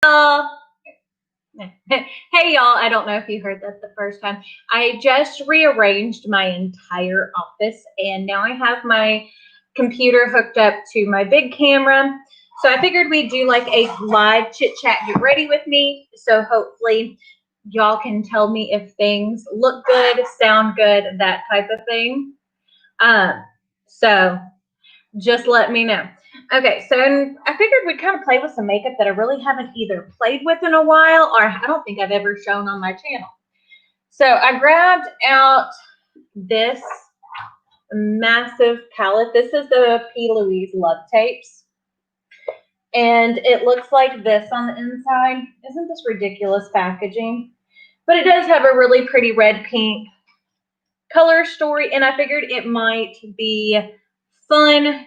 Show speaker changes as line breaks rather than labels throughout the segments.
Hey y'all, I don't know if you heard that the first time. I just rearranged my entire office and now I have my computer hooked up to my big camera. So I figured we'd do like a live chit chat, get ready with me. So hopefully y'all can tell me if things look good, sound good, that type of thing. So just let me know. Okay, so I figured we'd kind of play with some makeup that I really haven't either played with in a while or I don't think I've ever shown on my channel. So I grabbed out this massive palette. This is the P. Louise Love Tapes. And it looks like this on the inside. Isn't this ridiculous packaging? But it does have a really pretty red pink color story. And I figured it might be fun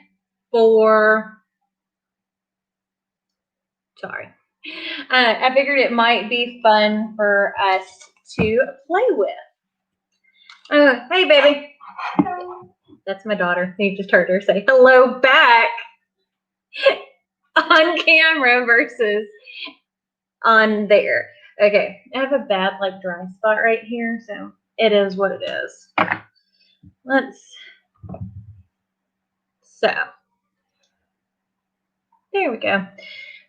for... I figured it might be fun for us to play with. Hey, baby. That's my daughter. You just heard her say hello back on camera versus on there. Okay, I have a bad like dry spot right here, so it is what it is. So there we go.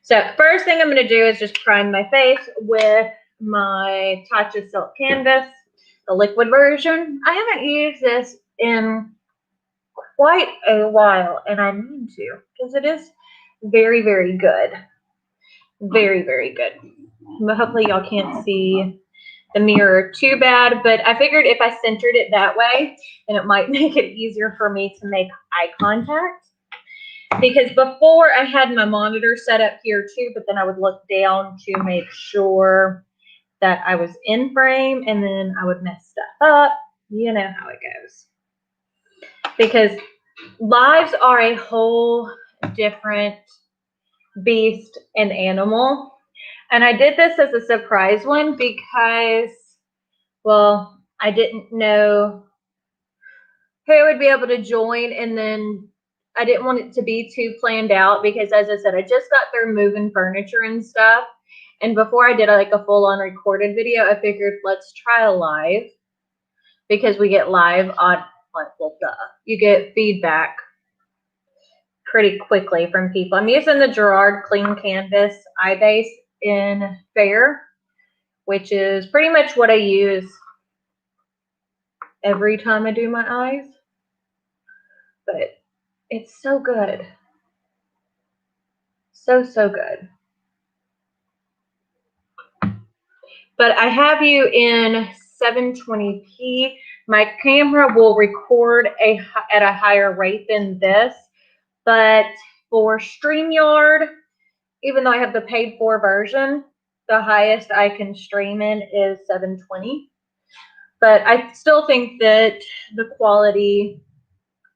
So first thing I'm going to do is just prime my face with my Tatcha Silk Canvas, the liquid version. I haven't used this in quite a while, and I mean to, because it is very, very good. Very, very good. But hopefully y'all can't see the mirror too bad, but I figured if I centered it that way, then it might make it easier for me to make eye contact. Because before I had my monitor set up here too, but then I would look down to make sure that I was in frame and then I would mess stuff up. You know how it goes. Because lives are a whole different beast and animal. And I did this as a surprise one because, well, I didn't know who would be able to join, and then I didn't want it to be too planned out because, as I said, I just got through moving furniture and stuff. And before I did like a full-on recorded video, I figured let's try a live because we get live on, well, you get feedback pretty quickly from people. I'm using the Gerard Clean Canvas eye base in Fair, which is pretty much what I use every time I do my eyes. But it's so good. So, so good. But I have you in 720p. My camera will record at a higher rate than this. But for StreamYard, even though I have the paid for version, the highest I can stream in is 720. But I still think that the quality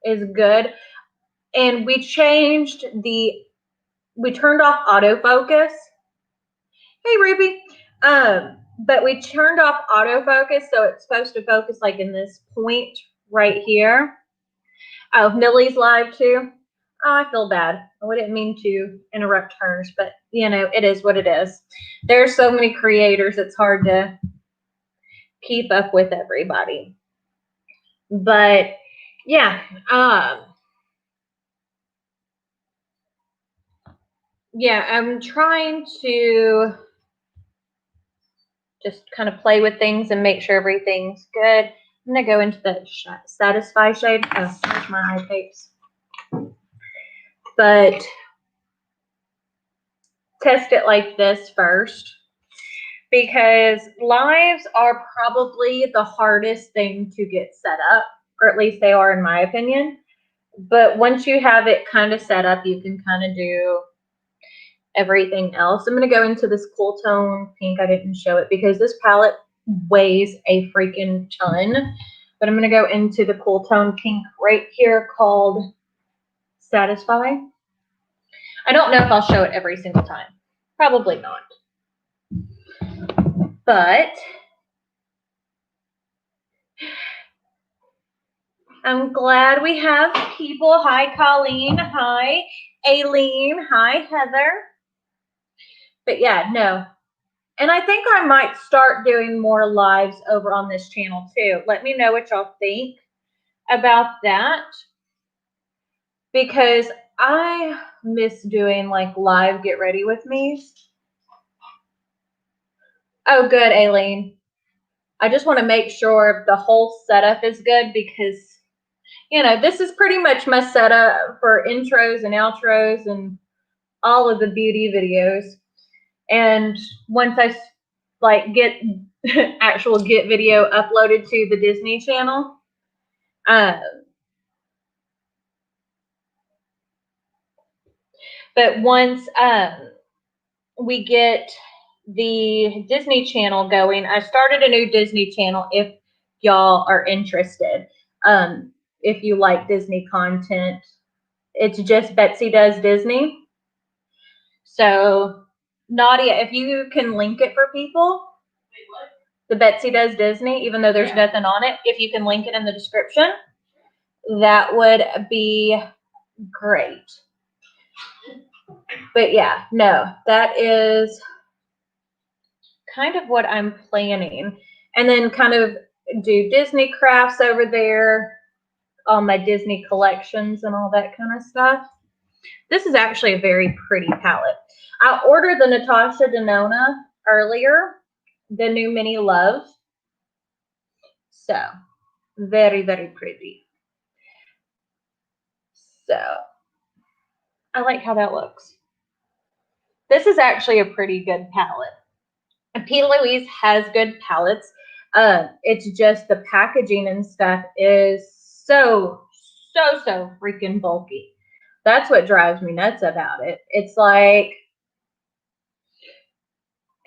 is good. And we turned off autofocus. Hey, Ruby. But we turned off autofocus, so it's supposed to focus like in this point right here. Oh, Millie's live too. Oh, I feel bad. I didn't mean to interrupt hers, but you know, it is what it is. There are so many creators, it's hard to keep up with everybody. But yeah, yeah, I'm trying to just kind of play with things and make sure everything's good. I'm going to go into the Satisfy shade. Oh, there's my eye tapes. But test it like this first, because lives are probably the hardest thing to get set up, or at least they are in my opinion. But once you have it kind of set up, you can kind of do everything else. I'm going to go into this cool tone pink. I didn't show it because this palette weighs a freaking ton. But I'm going to go into the cool tone pink right here called Satisfy. I don't know if I'll show it every single time. Probably not. But I'm glad we have people. Hi, Colleen. Hi, Aileen. Hi, Heather. But yeah, no. And I think I might start doing more lives over on this channel too. Let me know what y'all think about that, because I miss doing like live get ready with me's. Oh, good, Aileen. I just want to make sure the whole setup is good because, you know, this is pretty much my setup for intros and outros and all of the beauty videos. And once I like get actual get video uploaded to the Disney Channel, but once we get the Disney Channel going, I started a new Disney Channel if y'all are interested. If you like Disney content, it's just Betsy Does Disney. So Nadia, if you can link it for people, the Betsy Does Disney, even though there's nothing on it, if you can link it in the description, that would be great. But yeah, no, that is kind of what I'm planning. And then kind of do Disney crafts over there, all my Disney collections and all that kind of stuff. This is actually a very pretty palette. I ordered the Natasha Denona earlier, the new Mini Love. So, very, very pretty. So, I like how that looks. This is actually a pretty good palette. And P. Louise has good palettes. It's just the packaging and stuff is so freaking bulky. That's what drives me nuts about it. It's like,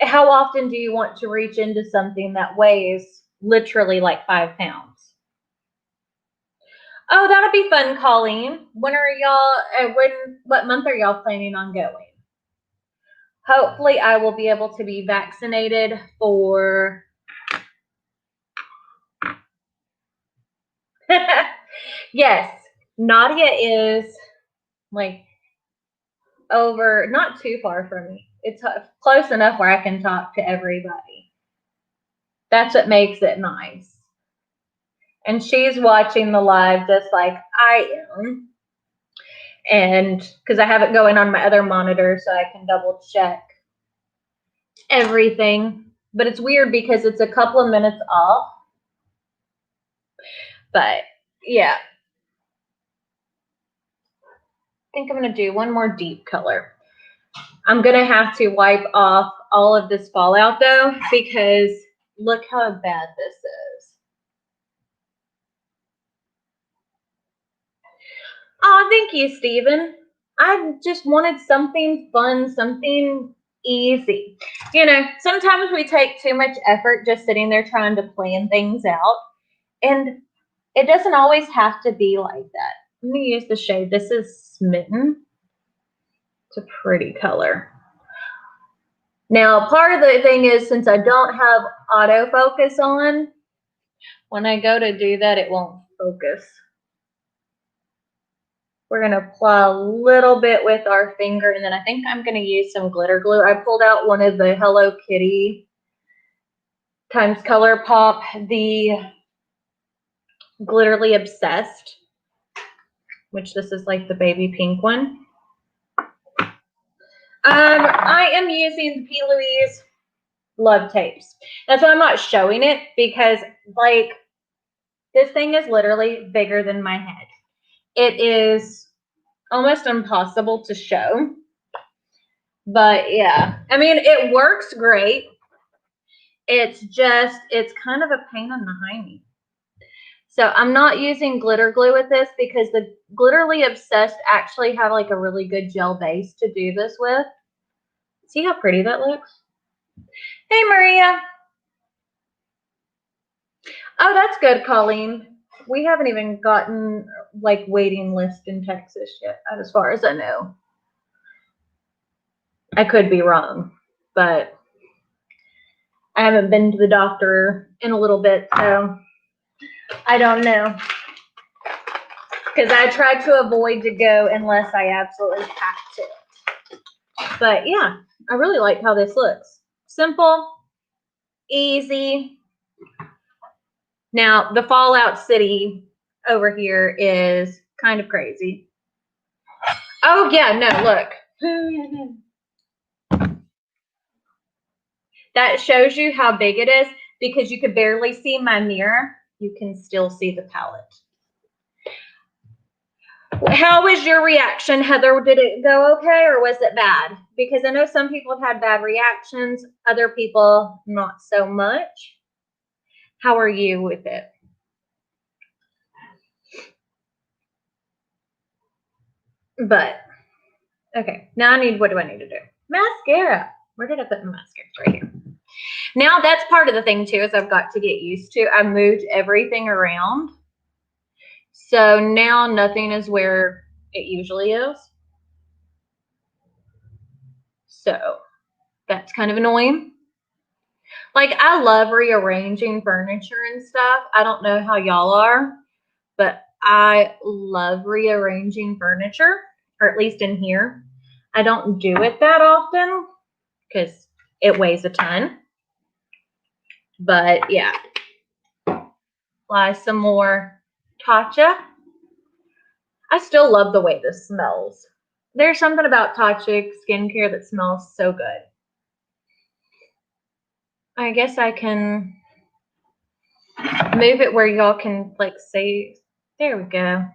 how often do you want to reach into something that weighs literally like 5 pounds? Oh, that'll be fun, Colleen. When are y'all, what month are y'all planning on going? Hopefully I will be able to be vaccinated for yes, Nadia is like over, not too far from me. It's close enough where I can talk to everybody. That's what makes it nice. And she's watching the live just like I am. And because I have it going on my other monitor so I can double check everything. But it's weird because it's a couple of minutes off. But yeah. I think I'm going to do one more deep color. I'm going to have to wipe off all of this fallout though, because look how bad this is. Oh, thank you, Steven. I just wanted something fun, something easy. You know, sometimes we take too much effort just sitting there trying to plan things out. And it doesn't always have to be like that. I'm going to use the shade. This is Smitten. It's a pretty color. Now, part of the thing is, since I don't have autofocus on, when I go to do that, it won't focus. We're going to apply a little bit with our finger, and then I think I'm going to use some glitter glue. I pulled out one of the Hello Kitty times ColourPop, the Glitterly Obsessed, which this is like the baby pink one. I am using the P. Louise Love Tapes. That's why I'm not showing it, because like this thing is literally bigger than my head. It is almost impossible to show. But yeah, I mean, it works great. It's just, it's kind of a pain in the hiney. So I'm not using glitter glue with this because the Glitterly Obsessed actually have like a really good gel base to do this with. See how pretty that looks? Hey, Maria. Oh, that's good, Colleen. We haven't even gotten like waiting list in Texas yet, as far as I know. I could be wrong, but I haven't been to the doctor in a little bit, so I don't know. Because I try to avoid to go unless I absolutely have to. But yeah, I really like how this looks. Simple, easy. Now, the Fallout City over here is kind of crazy. Oh, yeah, no, look. That shows you how big it is because you could barely see my mirror. You can still see the palette. How was your reaction, Heather? Did it go okay or was it bad? Because I know some people have had bad reactions, other people not so much. How are you with it? But, okay, now what do I need to do? Mascara. Where did I put my mascara? It's right here. Now that's part of the thing too, is I've got to get used to. I moved everything around. So now nothing is where it usually is. So that's kind of annoying. Like, I love rearranging furniture and stuff. I don't know how y'all are, but I love rearranging furniture, or at least in here. I don't do it that often because it weighs a ton. But yeah, apply some more Tatcha. I still love the way this smells. There's something about Tatcha skincare that smells so good. I guess I can move it where y'all can like say, there we go.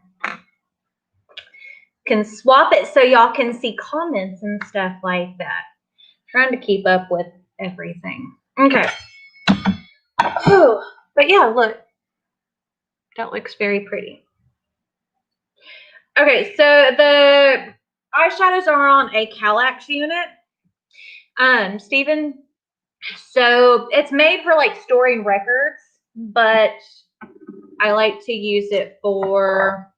Can swap it so y'all can see comments and stuff like that. Trying to keep up with everything. Okay. Whew. But yeah, look. That looks very pretty. Okay, so the eyeshadows are on a Calax unit. Steven, so it's made for like storing records, but I like to use it for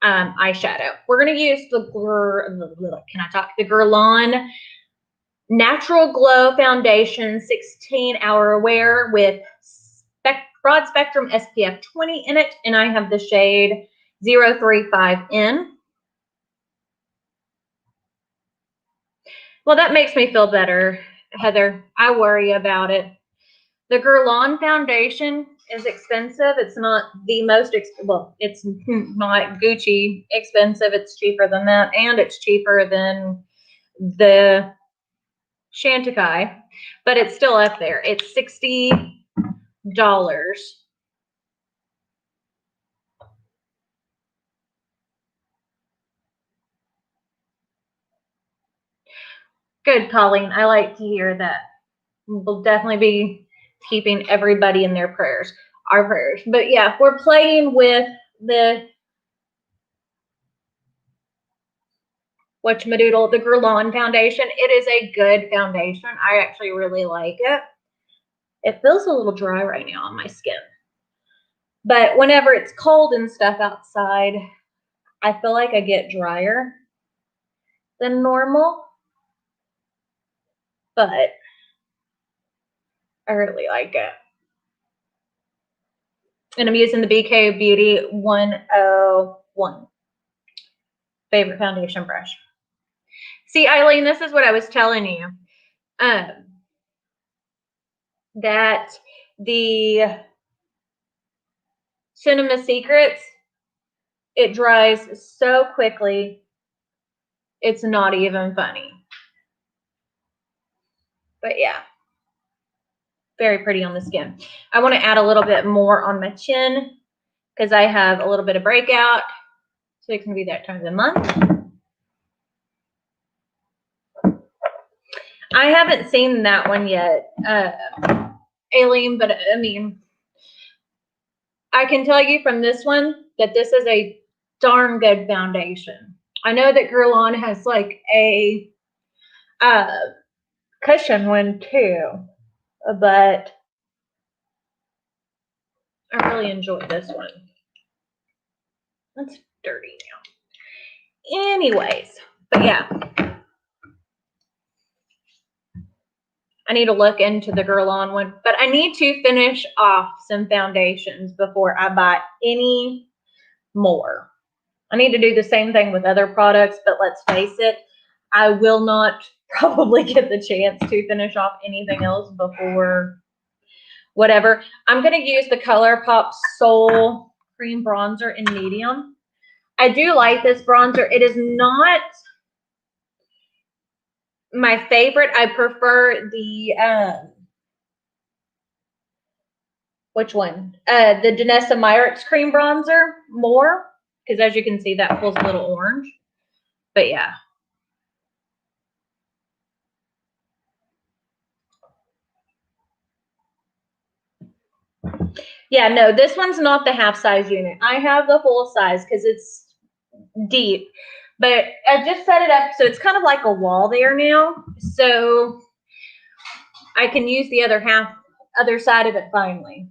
eyeshadow. We're going to use the Guerlain Natural Glow Foundation 16-hour wear with broad spectrum SPF 20 in it, and I have the shade 035N. Well, that makes me feel better, Heather. I worry about it. The Guerlain foundation is expensive. It's not the most, well, it's not Gucci expensive. It's cheaper than that, and it's cheaper than the Shantae, but it's still up there. It's $60. Good, Colleen. I like to hear that. We'll definitely be keeping everybody in their prayers, our prayers. But yeah, we're playing with the whatchamadoodle, the Guerlain foundation. It is a good foundation. I actually really like it. It feels a little dry right now on my skin. But whenever it's cold and stuff outside, I feel like I get drier than normal. But I really like it. And I'm using the BK Beauty 101. Favorite foundation brush. See, Eileen, this is what I was telling you. That the Cinema Secrets, it dries so quickly, it's not even funny. But yeah, very pretty on the skin. I want to add a little bit more on my chin because I have a little bit of breakout. So it's going to be that time of the month. I haven't seen that one yet, Aileen, but I mean, I can tell you from this one that this is a darn good foundation. I know that Guerlain has like a cushion one too, but I really enjoy this one. That's dirty now. Anyways, but yeah. I need to look into the Guerlain one, but I need to finish off some foundations before I buy any more. I need to do the same thing with other products, but let's face it, I will not probably get the chance to finish off anything else before whatever. I'm going to use the ColourPop Soul Cream Bronzer in medium. I do like this bronzer. It is not my favorite. I prefer the, which one? The Denissa Myricks Cream Bronzer more. Because as you can see, that pulls a little orange. But yeah. Yeah, no, this one's not the half size unit. I have the full size because it's deep. But I just set it up so it's kind of like a wall there now. So I can use the other side of it finally.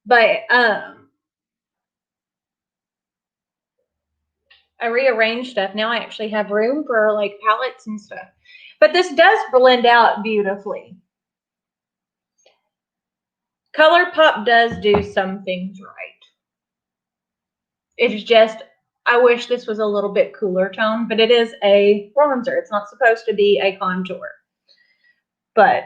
But I rearranged stuff. Now I actually have room for like palettes and stuff. But this does blend out beautifully. ColourPop does do some things right. It's just, I wish this was a little bit cooler tone, but it is a bronzer. It's not supposed to be a contour. But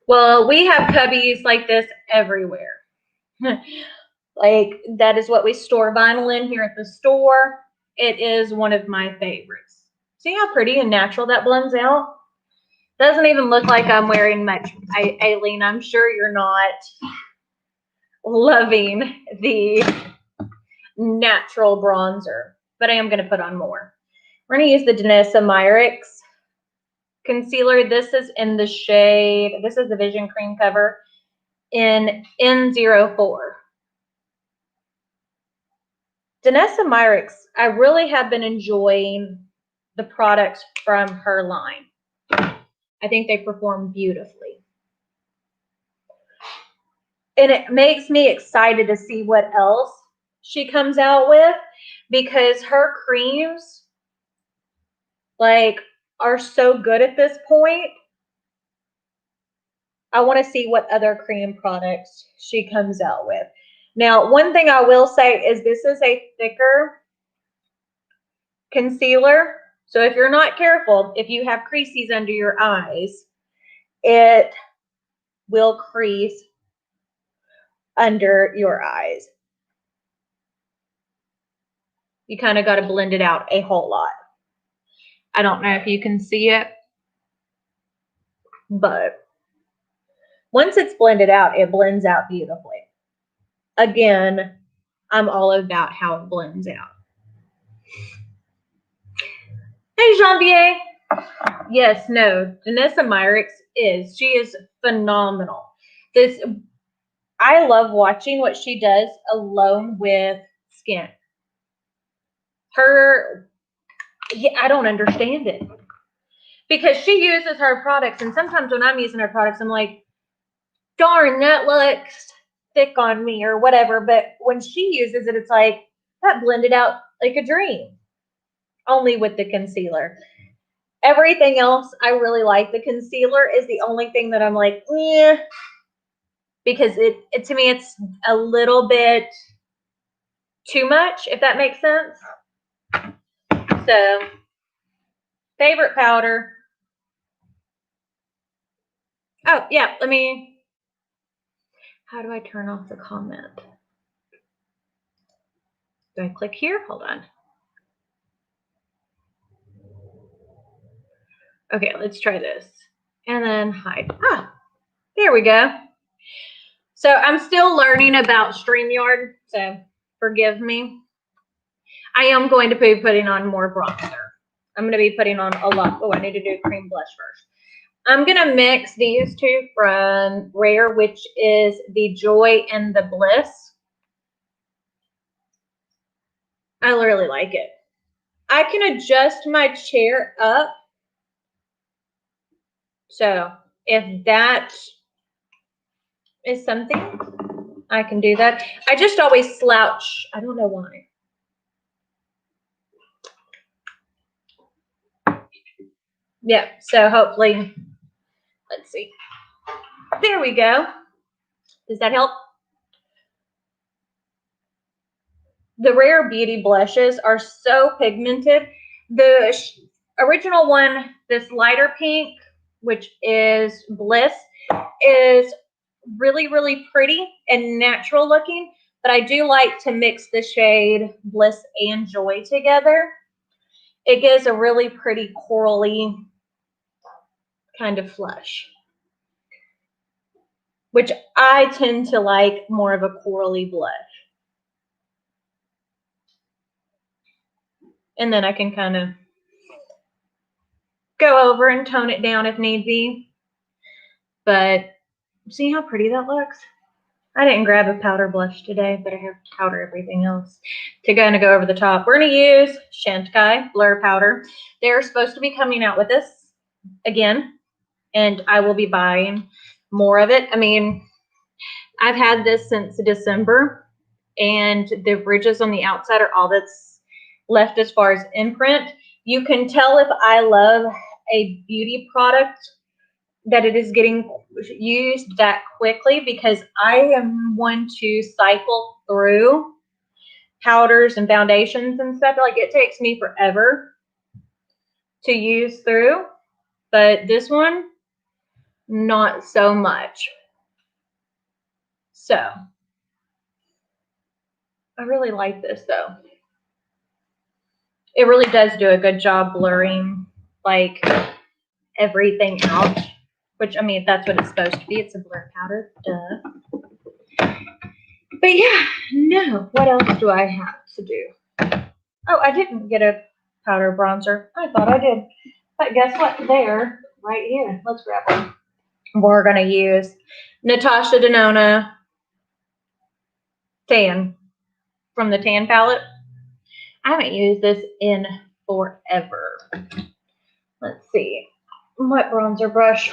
well, we have cubbies like this everywhere. Like, that is what we store vinyl in here at the store. It is one of my favorites. See how pretty and natural that blends out? Doesn't even look like I'm wearing much. Aileen, I'm sure you're not loving the natural bronzer, but I am going to put on more. We're going to use the Denissa Myricks concealer. This is in the shade, this is the Vision Cream Cover in N04. Denissa Myricks, I really have been enjoying the products from her line. I think they perform beautifully. And it makes me excited to see what else she comes out with, because her creams like are so good at this point. I want to see what other cream products she comes out with. Now, one thing I will say is this is a thicker concealer. So if you're not careful, if you have creases under your eyes, it will crease under your eyes. You kind of got to blend it out a whole lot. I don't know if you can see it, but once it's blended out, it blends out beautifully. Again, I'm all about how it blends out. Hey, Janvier. Yes, no, Denissa Myricks she is phenomenal. I love watching what she does alone with skin. I don't understand it. Because she uses her products, and sometimes when I'm using her products, I'm like, darn, that looks thick on me or whatever. But when she uses it, it's like, that blended out like a dream. Only with the concealer. Everything else, I really like. The concealer is the only thing that I'm like, eh. Because it to me, it's a little bit too much, if that makes sense. So, favorite powder. Oh, yeah, how do I turn off the comment? Do I click here? Hold on. Okay, let's try this. And then hide. There we go. So I'm still learning about StreamYard, so forgive me. I am going to be putting on more bronzer. I'm going to be putting on a lot. Oh, I need to do cream blush first. I'm going to mix these two from Rare, which is the Joy and the Bliss. I really like it. I can adjust my chair up. So if that is something, I can do that. I just always slouch. I don't know why. Yeah, so hopefully, let's see. There we go. Does that help? the Rare Beauty blushes are so pigmented. The original one, this lighter pink, which is Bliss, is really, really pretty and natural looking. But I do like to mix the shade Bliss and Joy together. It gives a really pretty corally kind of flush, which I tend to like more of a corally blush. And then I can kind of go over and tone it down if need be. But see how pretty that looks? I didn't grab a powder blush today, but I have powder everything else to go over the top. We're going to use Shantae Blur Powder. They're supposed to be coming out with this again, and I will be buying more of it. I mean, I've had this since December, and the ridges on the outside are all that's left as far as imprint. You can tell if I love a beauty product that it is getting used that quickly, because I am one to cycle through powders and foundations and stuff. Like, it takes me forever to use through, but this one, not so much. So I really like this though. It really does do a good job blurring like everything out, which, I mean, that's what it's supposed to be. It's a blur powder, duh. But yeah, no, what else do I have to do? Oh, I didn't get a powder bronzer. I thought I did. But guess what? There, right here. Let's grab one. We're going to use Natasha Denona Tan from the Tan palette. I haven't used this in forever. Let's see. What bronzer brush?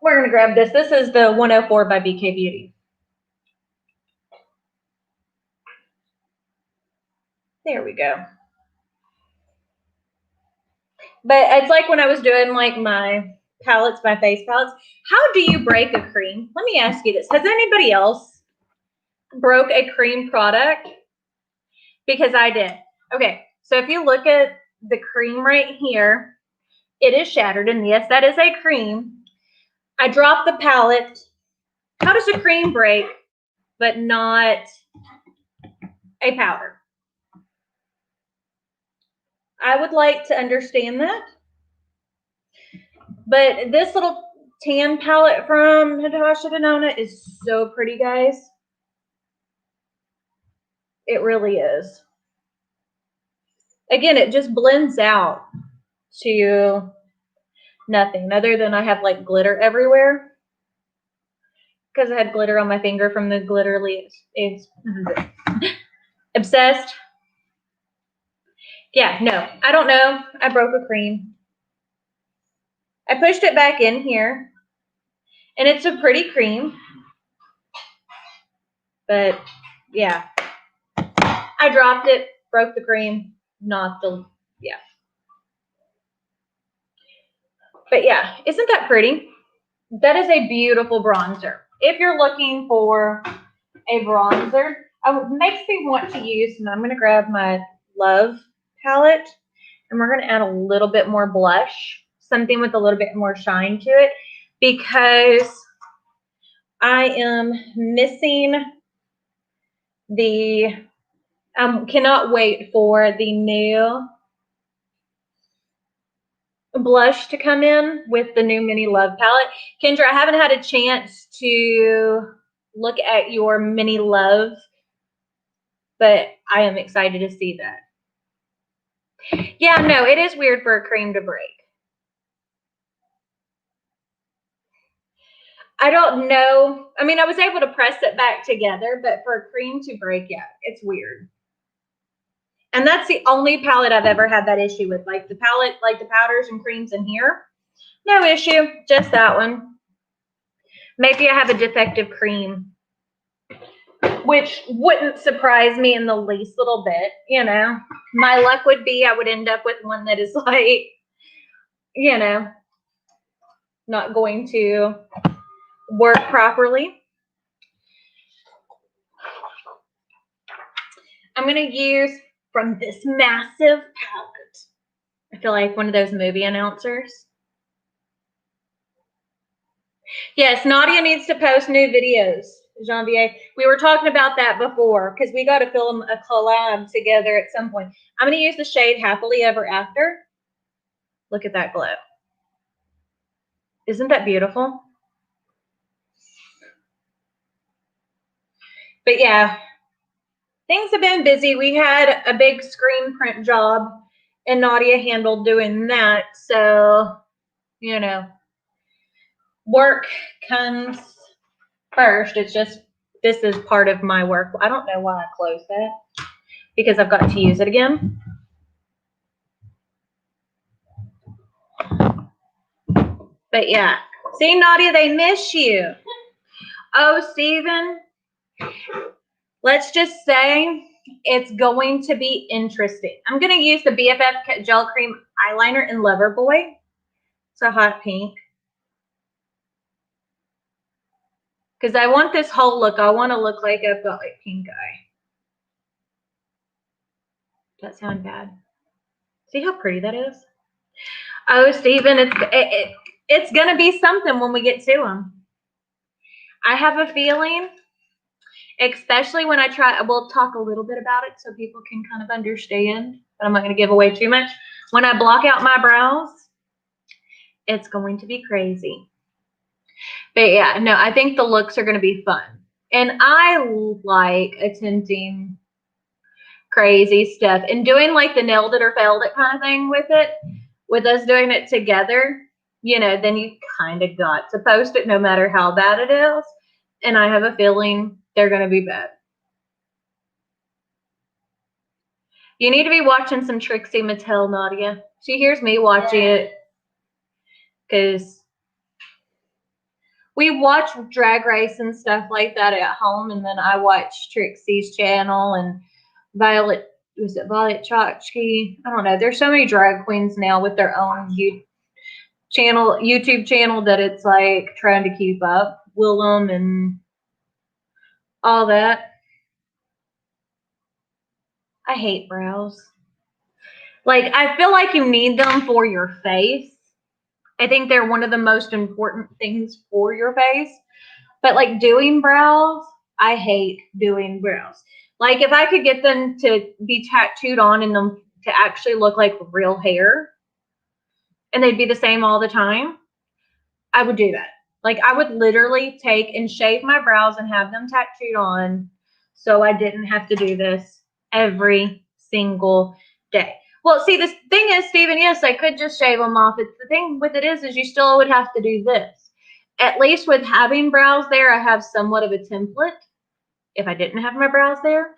We're going to grab this. This is the 104 by BK Beauty. There we go. But it's like when I was doing like my palettes, my face palettes. How do you break a cream? Let me ask you this. Has anybody else broke a cream product? Because I did. Okay, so if you look at the cream right here, it is shattered. And yes, that is a cream. I dropped the palette. How does a cream break but not a powder? I would like to understand that. But this little tan palette from Natasha Denona is so pretty, guys. It really is. Again, it just blends out to nothing other than I have like glitter everywhere, because I had glitter on my finger from the Glitterly Obsessed. Yeah, no, I don't know. I broke a cream. I pushed it back in here, and it's a pretty cream. But yeah, I dropped it, broke the cream, not the, yeah. But yeah, isn't that pretty? That is a beautiful bronzer. If you're looking for a bronzer, it makes me want to use, and I'm going to grab my Love palette, and we're going to add a little bit more blush, something with a little bit more shine to it, because I am missing the, cannot wait for the new blush to come in with the new Mini Love palette. Kendra, I haven't had a chance to look at your Mini Love, but I am excited to see that. Yeah, no, it is weird for a cream to break. I don't know. I mean, I was able to press it back together, but for a cream to break, yeah, it's weird. And that's the only palette I've ever had that issue with. Like the palette, like the powders and creams in here, no issue, just that one. Maybe I have a defective cream, which wouldn't surprise me in the least little bit. You know, my luck would be I would end up with one that is like, you know, not going to work properly. I'm going to use from this massive palette. I feel like one of those movie announcers. Yes, Nadia needs to post new videos, Janvier. We were talking about that before because we got to film a collab together at some point. I'm going to use the shade Happily Ever After. Look at that glow. Isn't that beautiful? But yeah, things have been busy. We had a big screen print job and Nadia handled doing that. So, you know, work comes first. It's just, this is part of my work. I don't know why I closed that because I've got to use it again. But yeah, see, Nadia, they miss you. Oh, Steven, let's just say it's going to be interesting. I'm going to use the BFF Gel Cream Eyeliner in Loverboy. It's a hot pink. Because I want this whole look. I want to look like I've got like pink eye. Does that sound bad? See how pretty that is? Oh, Steven, it's going to be something when we get to them. I have a feeling, especially when I try, we'll talk a little bit about it so people can kind of understand, but I'm not going to give away too much. When I block out my brows, it's going to be crazy. But yeah, no, I think the looks are going to be fun. And I like attempting crazy stuff and doing like the nailed it or failed it kind of thing with it. With us doing it together, you know, then you kind of got to post it no matter how bad it is. And I have a feeling they're going to be bad. You need to be watching some Trixie Mattel, Nadia. She hears me watching it because we watch Drag Race and stuff like that at home, and then I watch Trixie's channel and Violet, was it Violet Chachki? I don't know. There's so many drag queens now with their own YouTube channel that it's like trying to keep up. Willem and all that. I hate brows. Like, I feel like you need them for your face. I think they're one of the most important things for your face. But like doing brows, I hate doing brows. Like if I could get them to be tattooed on and them to actually look like real hair and they'd be the same all the time, I would do that. Like I would literally take and shave my brows and have them tattooed on so I didn't have to do this every single day. Well, see, the thing is, Steven, yes, I could just shave them off. It's the thing with it is you still would have to do this. At least with having brows there, I have somewhat of a template. If I didn't have my brows there,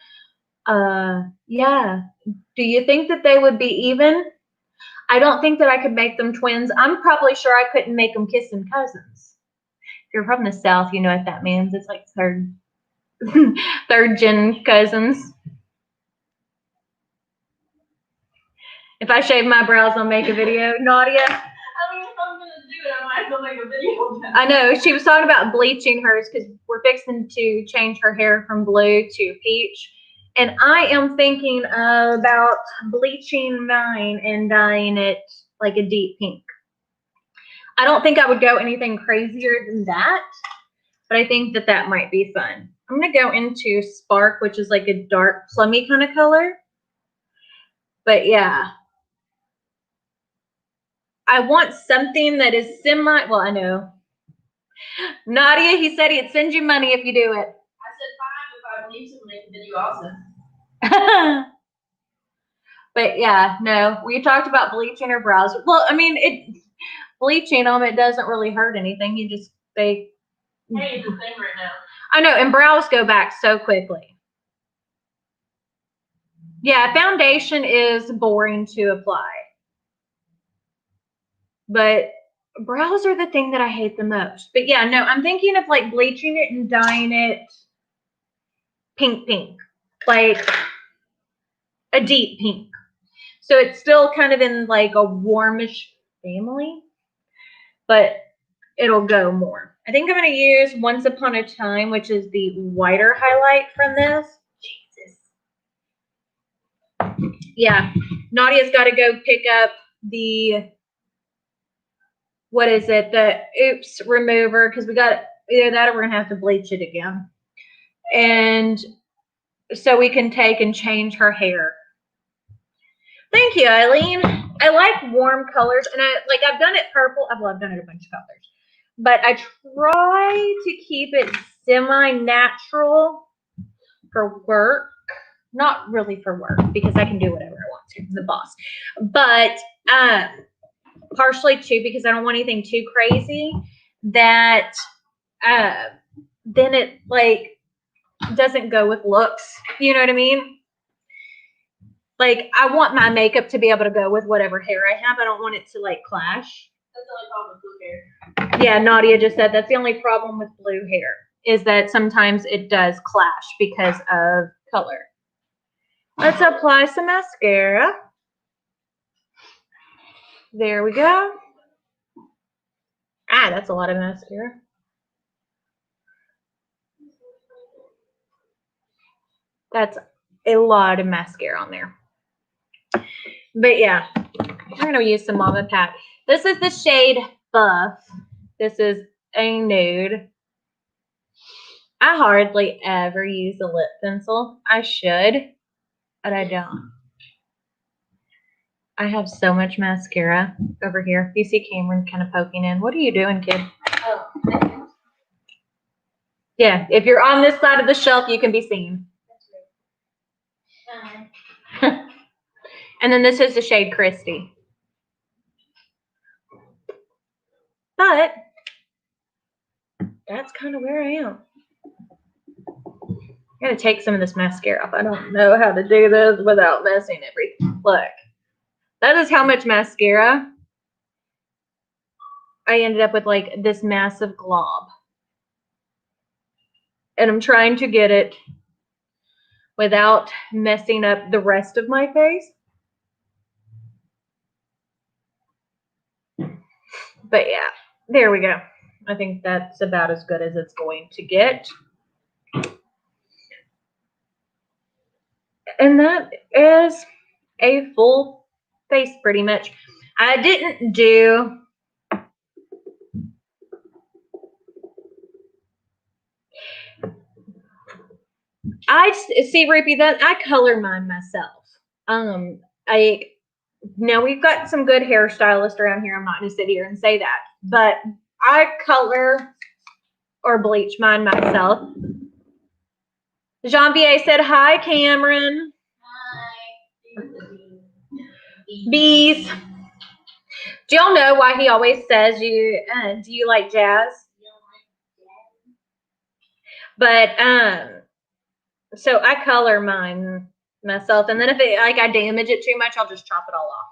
yeah. Do you think that they would be even? I don't think that I could make them twins. I'm probably sure I couldn't make them kissing cousins. If you're from the South, you know what that means. It's like third gen cousins. If I shave my brows, I'll make a video. Nadia.
I mean, if I'm gonna do it, I might as well make a video.
I know. She was talking about bleaching hers because we're fixing to change her hair from blue to peach. And I am thinking about bleaching mine and dyeing it like a deep pink. I don't think I would go anything crazier than that, but I think that that might be fun. I'm going to go into Spark, which is like a dark plummy kind of color. But yeah. I want something that is well, I know. Nadia, he said he'd send you money if you do it.
I said fine if I believe to make the video also.
But yeah, no, we talked about bleaching her brows. Well, I mean, bleaching them, it doesn't really hurt anything. You just,
Hey, it's a thing right now.
I know, and brows go back so quickly. Yeah, foundation is boring to apply. But brows are the thing that I hate the most. But yeah, no, I'm thinking of like bleaching it and dyeing it pink. Like a deep pink. So it's still kind of in like a warmish family, but it'll go more. I think I'm going to use Once Upon a Time, which is the whiter highlight from this. Jesus. Yeah, Nadia's got to go pick up the, what is it? The oops remover, because we got either that or we're going to have to bleach it again. And so we can take and change her hair. Thank you, Eileen. I like warm colors, and I've done it purple. Well, I've done it a bunch of colors, but I try to keep it semi-natural for work. Not really for work, because I can do whatever I want to. I'm the boss. But partially too because I don't want anything too crazy that then it like doesn't go with looks. You know what I mean? Like, I want my makeup to be able to go with whatever hair I have. I don't want it to like clash.
That's the only problem with blue hair.
Yeah, Nadia just said that's the only problem with blue hair, is that sometimes it does clash because of color. Let's apply some mascara. There we go. Ah, that's a lot of mascara. That's a lot of mascara on there. But yeah, we're going to use some Mama Pat. This is the shade Buff. This is a nude. I hardly ever use a lip pencil. I should, but I don't. I have so much mascara over here. You see Cameron kind of poking in. What are you doing, kid?
Oh,
Yeah, if you're on this side of the shelf, you can be seen. And then this is the shade Christy. But that's kind of where I am. I gotta take some of this mascara off. I don't know how to do this without messing everything. Look, that is how much mascara I ended up with, like this massive glob. And I'm trying to get it without messing up the rest of my face. But yeah, there we go. I think that's about as good as it's going to get. And that is a full face pretty much. I didn't do see, Ruby, that I color mine myself. Now we've got some good hairstylists around here. I'm not gonna sit here and say that, but I color or bleach mine myself. Jean-Pierre said hi, Cameron.
hi.
Bees. Do y'all know why he always says do you like jazz? But so I color mine myself, and then if it like I damage it too much, I'll just chop it all off.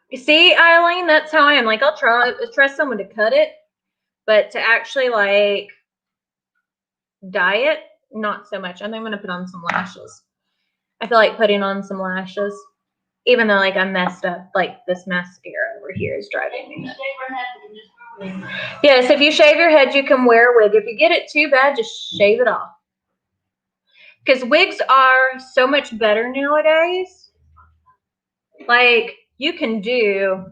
You see, Eileen, that's how I am. Like, I'll trust someone to cut it, but to actually like dye it, not so much. I think I'm gonna put on some lashes. I feel like putting on some lashes, even though like I messed up. Like this mascara over here is driving me nuts. Yes, if you shave your head, you can wear a wig. If you get it too bad, just shave it off. Because wigs are so much better nowadays. Like, you can do,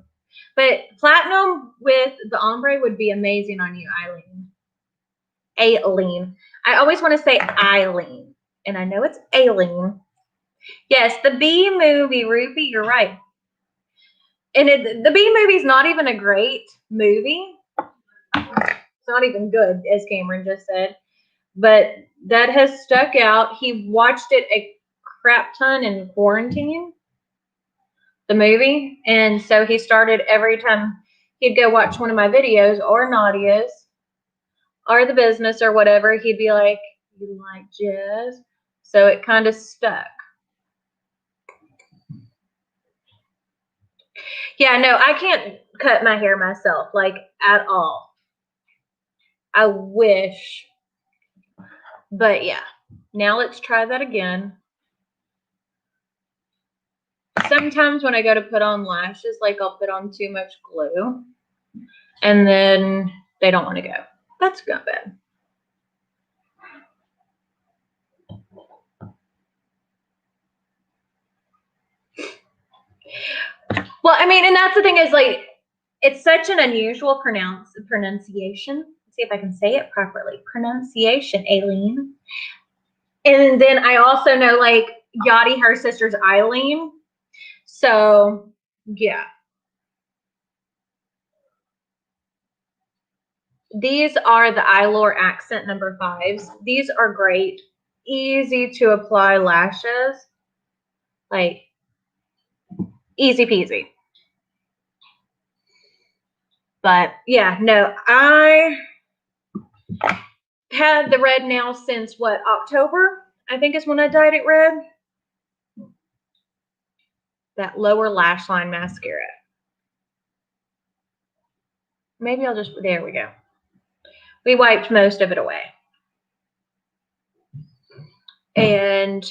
but platinum with the ombre would be amazing on you, Eileen. Aileen. I always want to say Eileen, and I know it's Aileen. Yes, the Bee movie, Ruby, you're right. And the Bee movie's not even a great movie. It's not even good, as Cameron just said. But that has stuck out. He watched it a crap ton in quarantine, the movie. And so he started every time he'd go watch one of my videos or Nadia's or the business or whatever, he'd be like, you like jazz? So it kind of stuck. Yeah, no, I can't cut my hair myself, like, at all. I wish. But yeah, now let's try that again. Sometimes when I go to put on lashes, like I'll put on too much glue and then they don't want to go. That's not bad. mean, and that's the thing is like, it's such an unusual pronunciation. Let's see if I can say it properly. Pronunciation, Aileen. And then I also know like Yachty, her sister's Eileen. So yeah. These are the Eylure Accent number 5s. These are great. Easy to apply lashes. Like, easy peasy. But, yeah, no. I had the red now since, what, October? I think is when I dyed it red. That lower lash line mascara. Maybe I'll just, there we go. We wiped most of it away. And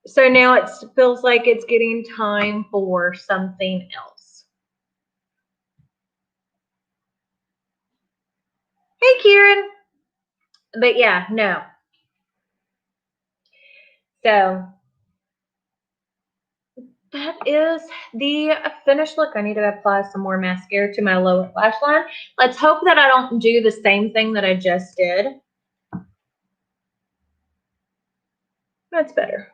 so now it feels like it's getting time for something else. Hey, Kieran. But yeah, no. So that is the finished look. I need to apply some more mascara to my lower lash line. Let's hope that I don't do the same thing that I just did. That's better.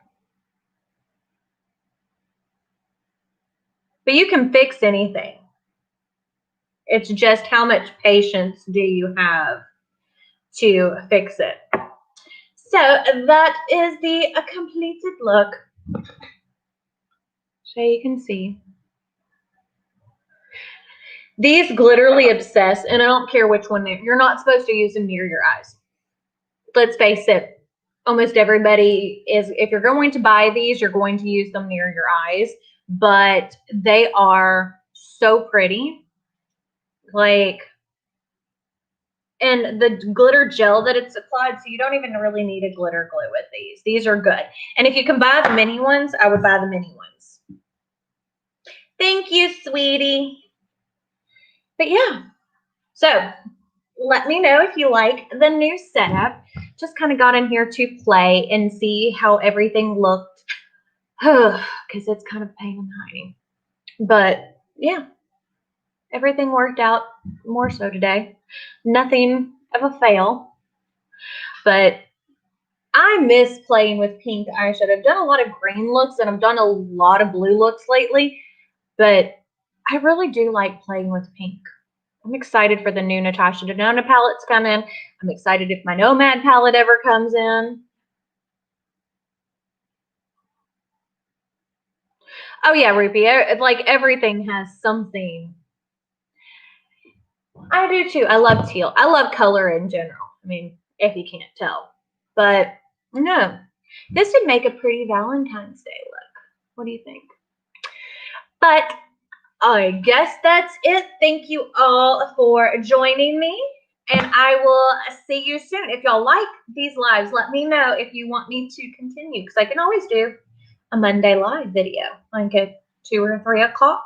But you can fix anything. It's just how much patience do you have to fix it. So that is the completed look. So you can see. These glitterly obsess, and I don't care which one you're not supposed to use them near your eyes. Let's face it, almost everybody is, if you're going to buy these, you're going to use them near your eyes, but they are so pretty. Like, and the glitter gel that it's applied, so you don't even really need a glitter glue with these. These are good. And if you can buy the mini ones, I would buy the mini ones. Thank you, sweetie. But yeah, so let me know if you like the new setup. Just kind of got in here to play and see how everything looked. Because it's kind of a pain in hiding. But yeah, everything worked out more so today. Nothing of a fail. But I miss playing with pink eyeshadow. I've done a lot of green looks and I've done a lot of blue looks lately. But I really do like playing with pink. I'm excited for the new Natasha Denona palettes come in. I'm excited if my Nomad palette ever comes in. Oh yeah, Rupi. Like everything has something. I do too. I love teal. I love color in general. I mean, if you can't tell. But no, this would make a pretty Valentine's Day look. What do you think? But I guess that's it. Thank you all for joining me. And I will see you soon. If y'all like these lives, let me know if you want me to continue. Because I can always do a Monday live video. Like at 2 or 3 o'clock.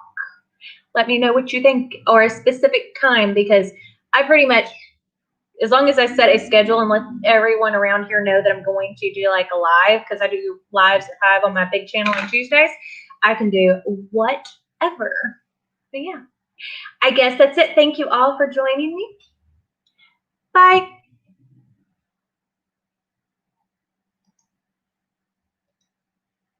Let me know what you think. Or a specific time. Because I pretty much, as long as I set a schedule and let everyone around here know that I'm going to do like a live. Because I do lives at 5 on my big channel on Tuesdays. I can do whatever. But yeah, I guess that's it. Thank you all for joining me. Bye.